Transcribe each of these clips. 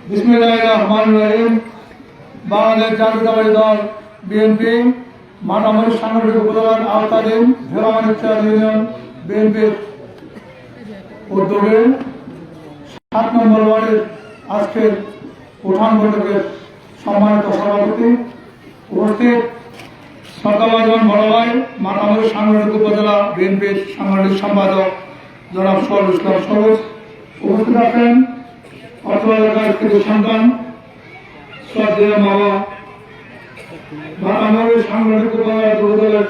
বিসমিল্লাহির রহমানির রহিম। বাংলাদেশ জাতীয়তাবাদী দল বিএনপি মানামরী সাংগঠনিক উপজেলার আওতাধীন ভেড়ামানিকচর ইউনিয়ন বিএনপির উদ্যোগে 7 নম্বর ওয়ার্ডের আজকের উঠান বৈঠকের সম্মানিত সভাপতি উপস্থিত সরকারবাজন বড় ভাই মানামরী সাংগঠনিক উপজেলা বিএনপির সাংগঠনিক সম্পাদক জনাব সোহেল ইসলাম সবুজ উপস্থিত আছেন অত্র এলাকার কিছু সন্তান শ্রদ্ধেয় বাবা মানামরী সাংগঠনিক উপজেলা যুবদলের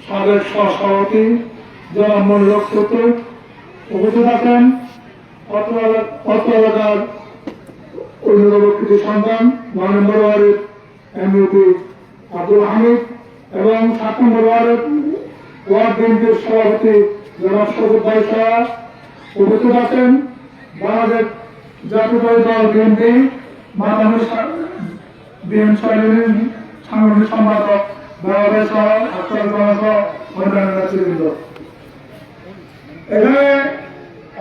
সাবেক সভাপতি জনাব মনিরুল সূত্র উপস্থিত আছেন অত্র এলাকার অন্যতম কিছু সন্তান 9 নম্বর ওয়ার্ডের এমইউপি আব্দুল হামিদ এবং 7 নম্বর ওয়ার্ডের ওয়ার্ড বিএনপির সভাপতি জনাব সবুজ ভাই সাহা উপস্থিত আছেন বাংলাদেশ জাতীয়তাবাদী দল বিএনপি মানামরী সাংগঠনিক সম্পাদক বাংলাদেশ সহ অন্যান্য নেতৃবৃন্দ। এখানে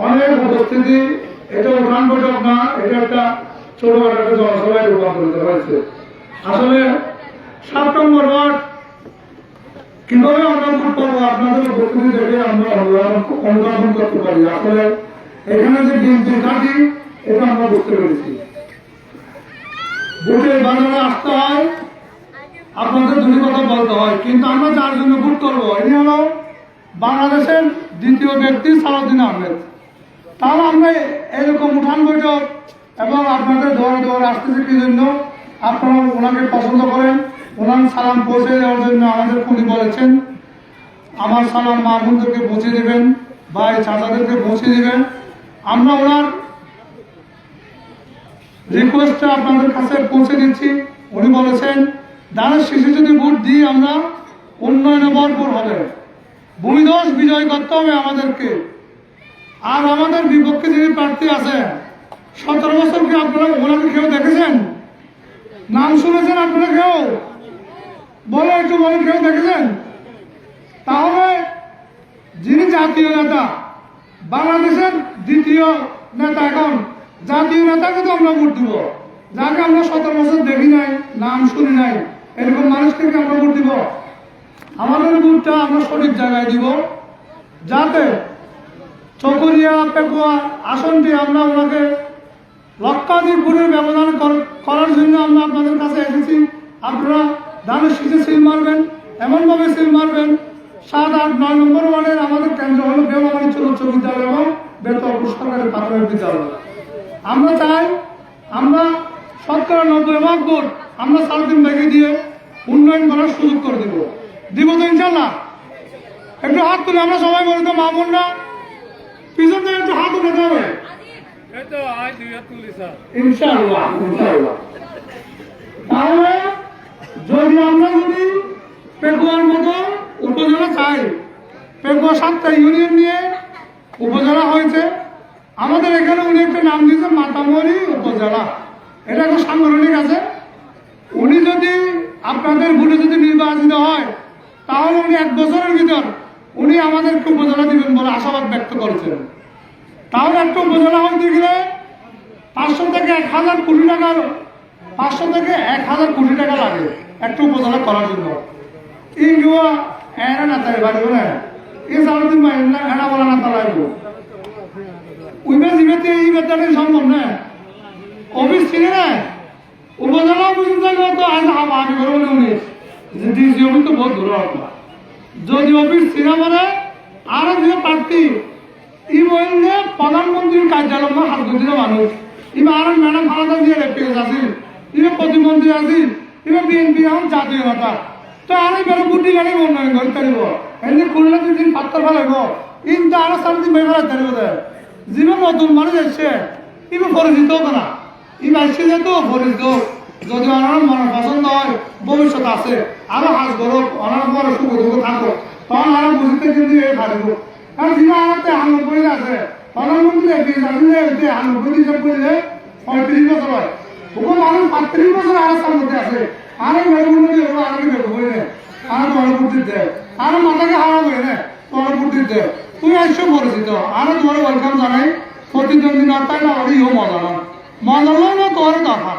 অনেক উপস্থিতি, এটা উঠান বৈঠক না, এটা একটা ছোটখাটো একটা জনসভায় রূপান্তরিত হয়েছে। আসলে 7 নম্বর ওয়ার্ড কিভাবে আমরা করবো আপনাদের উপস্থিতি দেখে আমরা অনুধাবন করতে পারি। আসলে এখানে যে বিএনপি থাকি এটা আমরা বুঝতে পেরেছি। ভোটের বাজারে আসতে হয়, আপনাদের দুটি কথা বলতে হয়, কিন্তু আমরা যার জন্য ভোট করবো ইনি হল বাংলাদেশের দ্বিতীয় ব্যক্তি সালাউদ্দিন আহমেদ। তাহলে আমরা এরকম উঠান বৈঠক এবং আপনাদের দৌড়ে দৌড়ে আসতেছে কি জন্য? আপনারা ওনাকে পছন্দ করেন, ওনার সালাম পৌঁছে দেওয়ার জন্য আমাদের উনি বলেছেন আমার সালাম মা বোনদেরকে পৌঁছে দেবেন, ভাই চাচাদেরকে পৌঁছে দেবেন। আমরা ওনার রিকোয়েস্টটা আপনাদের কাছে পৌঁছে দিচ্ছি। উনি বলেছেন দানের শীষে যদি ভোট দিই আমরা উন্নয়নে ভরপুর হবে, ভূমিধস বিজয় করতে হবে আমাদেরকে। আর আমাদের বিপক্ষে যিনি প্রার্থী আছে 17 বছর কি আপনারা ওনাকে কেউ দেখেছেন? নাম শুনেছেন আপনারা কেউ? বলে একটু বলে কেউ দেখেছেন? তাহলে যিনি জাতীয় নেতা, বাংলাদেশের দ্বিতীয় নেতা, এখন জাতীয় নেতাকে তো আমরা ভোট দিব, যাকে আমরা 17 বছর দেখি নাই, নাম শুনি নাই, এরকম মানুষকে আমরা ভোট দিব? আমাদের ভোটটা আমরা সঠিক জায়গায় দিব, যাতে চকরিয়া পেকুয়া আসনটি আমরা ওনাকে লক্ষাধিক ভোটের ব্যবধান করার জন্য আমরা আপনাদের কাছে এসেছি। আপনারা ধানের শীষে সিল মারবেন, এমনভাবে সিল মারবেন 7, 8, 9 নম্বর ওয়ার্ডের আমাদের কেন্দ্র হল বেমানিচর উচ্চ বিদ্যালয় এবং বেতর্ক সরকারি প্রাথমিক বিদ্যালয়। আমরা চাই আমরা 90% ভোট আমরা সারাদিন ভেঙে দিয়ে উন্নয়ন করার সুযোগ করে দিব তো ইনশাল্লাহ। একটু হাত তুলে আমরা সবাই বলি তো, মা বোনরা পিছন থেকে একটু হাত উঠাতে হবে ইনশাআল্লাহ। তাহলে যদি আমরা পেকুয়ার মতো উপজেলা চাই, পেকুয়া 7টা ইউনিয়ন নিয়ে উপজেলা হয়েছে, আমাদের এখানে উনি একটা নাম দিয়েছে মাতামরি উপজেলা, এটা একটা সাংগঠনিক আছে। উনি যদি আপনাদের ভোটে যদি নির্বাচিত হয় তাহলে উনি 1 বছরের ভিতর উনি আমাদেরকে উপজেলা দিবেন বলে আশাবাদ ব্যক্ত করেছেন। তাহলে একটা উপজেলা হইতে গেলে 500 থেকে 1000 কোটি টাকার 500 থেকে 1000 কোটি টাকা লাগে একটা উপজেলা করার জন্য। ইংগুয়া এরা না তাই বাড়ি বলে এই সারাদিন এরা বলা না তা লাগবো উইবে জিবেতে এই বেতারে সম্ভব না। অফিস ছিনে না উপজেলা অফিস থাকলে তো আমি করবো না, উনি ডিসি অফিস তো বহুত দূর হবে। যদি অফিস ছিনা মানে আরো যে প্রার্থী ই বললে প্রধানমন্ত্রীর কার্যালয় না হাত দিলে মানুষ ইবা আর ম্যাডাম খালাদা দিয়ে এপিএস আসিল, ইবা প্রতিমন্ত্রী আসিল, ইবা বিএনপি এখন জাতীয় নেতা, তো আর বেড়ে বুদ্ধি গাড়ি উন্নয়ন করতে পারিব। এমনি খুললে 2 দিন পাত্তা ফেলাইব, কিন্তু আরো 4 দিন বের ফেলাইতে পারিব। জীবন নতুন মানুষ এসছে, ইবা পরিচিত না, ইবা এসছে যেহেতু পরিচিত, যদি ওনার মনে পছন্দ হয় ভবিষ্যৎ আছে, আরো হাজ করো ওনার পরে সুখ দুঃখ থাকো, তখন আরো বুঝতে কিন্তু এ পারিব। কারণ যিনি আমাদের 91 আছে, প্রধানমন্ত্রী এপিএস আসলে 91 হিসাব করলে 35 বছর হয়, ওখানে মানুষ 35 বছর আরাস্তার মধ্যে আছে। আরো বেরোবো আরো বেরোবো আরো তোমার বুদ্ধি দেয়, আরো মাথাকে হারাবো না তোমার বুদ্ধি দেয়। তুমি আসছো পরিচিত, আরো তোমার ওয়েলকাম জানাই, প্রতিদ্বন্দ্বী না তাই না ইও মজা না। মজলো না তোর দফা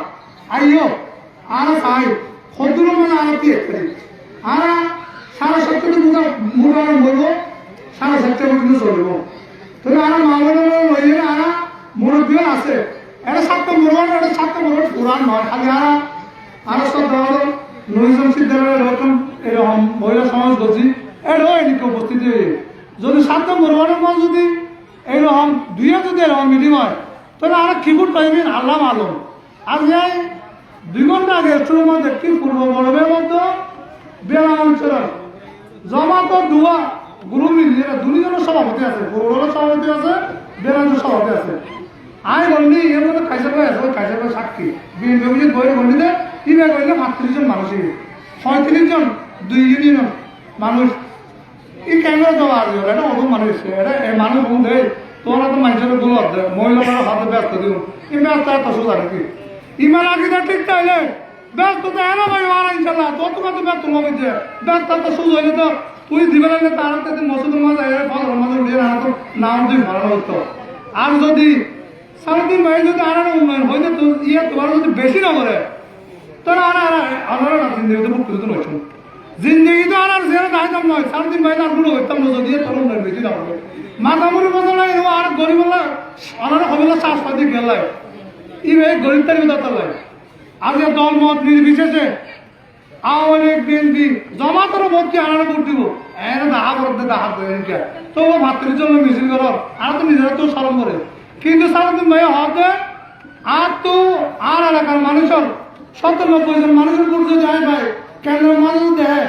আইও আর সাই খদ্দুর মানে আর কি একটাই আর 7:30 মুগার বলবো 7:30 কিন্তু চলবো তবে আর মামলা হইলে আর মুরব্বীও আছে এটা 7টা মুরব্বী এটা 7টা মুরব্বী পুরান নয় খালি আর সব ধরো নৈজন সিদ্ধারের রকম এরকম মহিলা সমাজ করছি এটাও এদিকে উপস্থিত হয়ে যদি 7টা মুরব্বীর মধ্যে যদি এইরকম দুইয়ে যদি এরকম মিটিং হয় তাহলে আর কিবোর্ড পাইবেন আল্লাহ আলম আর যাই 2 ঘন্টা আগে চুলের মধ্যে কি পূর্ব বড়বের মধ্যে বেলা অঞ্চলের জমা তো দুয়া গুরু মিলিয়ে দুজনের সভাপতি আছে পুরোর সভাপতি আছে বেলাঞ্চল সভাপতি আছে আয় বললি এর মধ্যে খাইসার ভাই আছে খাইসার ভাই সাক্ষী বিএনপি অভিযোগ বইয়ের বন্ডিতে ইবে করলে 35 জন মানুষই 35 জন 2 ইউনিয়ন মানুষ এই ক্যামেরা দেওয়া আর এটা অত মানুষ এটা মানুষ বন্ধু তোমরা তো মানুষের গুলো মহিলারা হাতে ব্যস্ত দিব এই ব্যস্ত এত সোজা নাকি ইমান আকিদা ঠিক তাইলে ব্যস্ত তো এনে ভাই মারা ইনশাল্লাহ তোর তোমার তো ব্যস্ত হবে যে ব্যস্ত তো সোজা হইলে তো তুই দিবে লাগলে তার দিন মসুদের মাঝে ফজর মাঝে উঠিয়ে না তো নাম তুই ভালো হতো আর যদি 3.5 ভাই যদি আর উন্নয়ন হইতে তো ইয়ে তোমার যদি বেশি না করে তাহলে আর না জিন্দগিতে মুক্তি দিতে নয় জিন্দগি তো আর জেরা দাইতাম নয় 3.5 ভাই আর গুলো হইতাম না যদি তোর উন্নয়ন বেশি না হবে মাথামুড়ি বদলাই আর গরিব আনার হবেলা চাষ পাতি গেলাই ইবে গরিব তারিখ দরকার আজকে দল মত নির্বিশেষে আওয়ামী লীগ বিএনপি জমাতের ভোটকে আনার ভোট দিব এর দাহা করতে দাহাত দেয় তো ভাতৃর জন্য মিছিল করার আর তো নিজেরা তো স্মরণ করে কিন্তু 3.5 ভাই হতে আর তো আর এলাকার মানুষের 70-90 জন মানুষের করতে যায় ভাই কেন্দ্রের মানুষ দেয়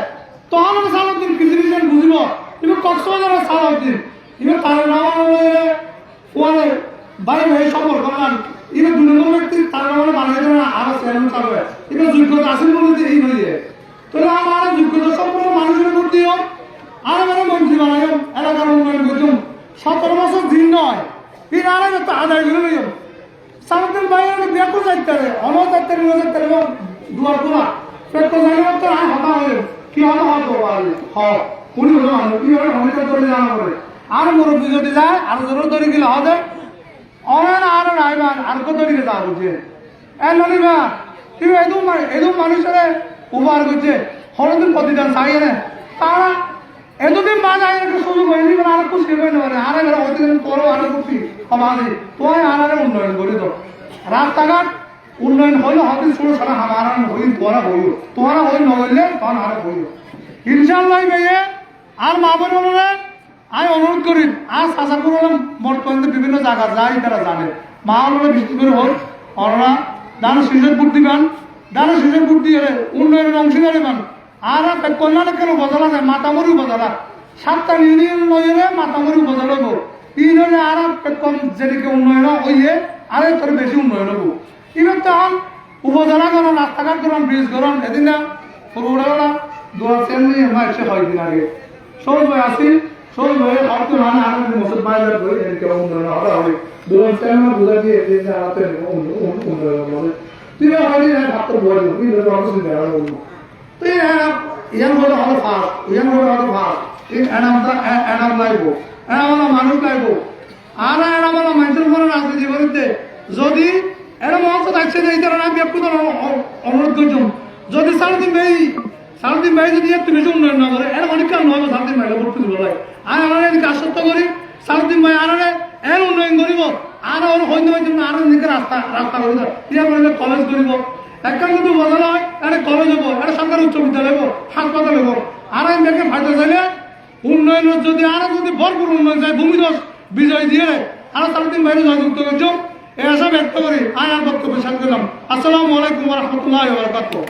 তখন 3.5 কিছু বুঝব এবার কক্সবাজার 3.5 এবার তার নাম ওয়ালে ভাই ভাই সম্পর্ক না এবার 2 নম্বর ব্যক্তি তার নামে বানাই দেবে আর চেয়ারম্যান চালবে এবার যোগ্যতা আসেন বলে এই হয়ে তাহলে আমার যোগ্যতা সম্পন্ন মানুষের ভোট দিও আর আমার মন্ত্রী বানাইম এলাকার উন্নয়ন করতাম 17 বছর দিন নয় এই আর তো আদায় করে নিয়ম 3.5 ভাই ব্যাপক যাইতে হবে অনেক যাইতে এবং দুয়ার খোলা পেট জানি তো আর হতা হয়ে কি হলো হতো উনি হলো কি হলো অনেকটা ধরে জানা করে আর মুরব্বী যদি যায় আর জোর ধরে গেলে হবে অনেক আর রাইবার আর কত দিকে যা বুঝে এ নলিবা তুই এদম মানুষের উপহার করছে হরদিন প্রতিদান চাই না তারা এতদিন মা যায় একটা সুযোগ হয়নি মানে আর খুশি হয়ে নেবে আর এবার অতিদিন তোরও আরো খুশি হবে তোর আর উন্নয়ন করি তো রাস্তাঘাট উন্নয়ন হইলে হয়তো শুরু সারা আমার হই তোরা হই নগরলে তখন আর হইল ইনশাল্লাহ ভাইয়ে আর মা বোন বলে আমি অনুরোধ করি আর সাজাপুর বর্তমানে বিভিন্ন জায়গা যাই তারা জানে মা বলে বিশেষ করে হোক ওনারা দানো সিজনপুর দিবেন দানো সিজনপুর দিয়ে উন্নয়নের অংশীদারি পান আর কল্যাণে কেন বদলা যায় মাতামরি বদলা 7টা ইউনিয়ন নজরে মাতামরি বদল হবো ইউনিয়নে আর কম যেদিকে উন্নয়ন হইলে আর তোর বেশি উন্নয়ন হবো এবার তখন উপজেলা করুন রাস্তাঘাট করুন ব্রিজ করুন এদিন না পুরোটা 2006 হয় দিন আগে সব বই আসি সব বইয়ে হয়তো মানে আর মসুদ বাইরের বই এদিকে উন্নয়ন হবে 2006 বুঝা দিয়ে এদিকে আলাতে উন্নয়ন হবে তুই হয়নি ভাবতে বলবো কিন্তু অসুবিধা হবে তুই ইয়ান বলে হলো ফার্স্ট ইয়ান বলে হলো ফার্স্ট এই এনাম লাগবো এনাম মানুষ লাগবো আর এনাম মানুষের উপরে রাজনীতি করিতে যদি এরা মঞ্চ থাকছে যে এই ধরনের ব্যক্তিগত অনুরোধ করছুন যদি 3.5 ভাই যদি একটু বেশি উন্নয়ন না করে এর অনেক কারণ হবে 3.5 ভাইকে ভোট দিব লাগে আমি আমার এদিকে আশ্বস্ত করি 3.5 ভাই আর এর উন্নয়ন করিব আর ওর হইতে হইতে আর এদিকে রাস্তা করিব ইয়া করলে কলেজ করিব একটা কিন্তু বদল হয় এটা কলেজ হবো এটা সরকারি উচ্চ বিদ্যালয় হবো হাসপাতাল হবো আর আমি ব্যাংকে ফায়দা চাইলে উন্নয়নের যদি আরো যদি ভরপুর উন্নয়ন যায় ভূমিধস বিজয় দিয়ে আরো 3.5 ভাইয়ের জয়যুক্ত করছো এই আশা ব্যক্ত করি আর বক্তব্য শেষ করলাম। আসসালামু আলাইকুম ওয়া রাহমাতুল্লাহি ওয়া বারাকাতুহু।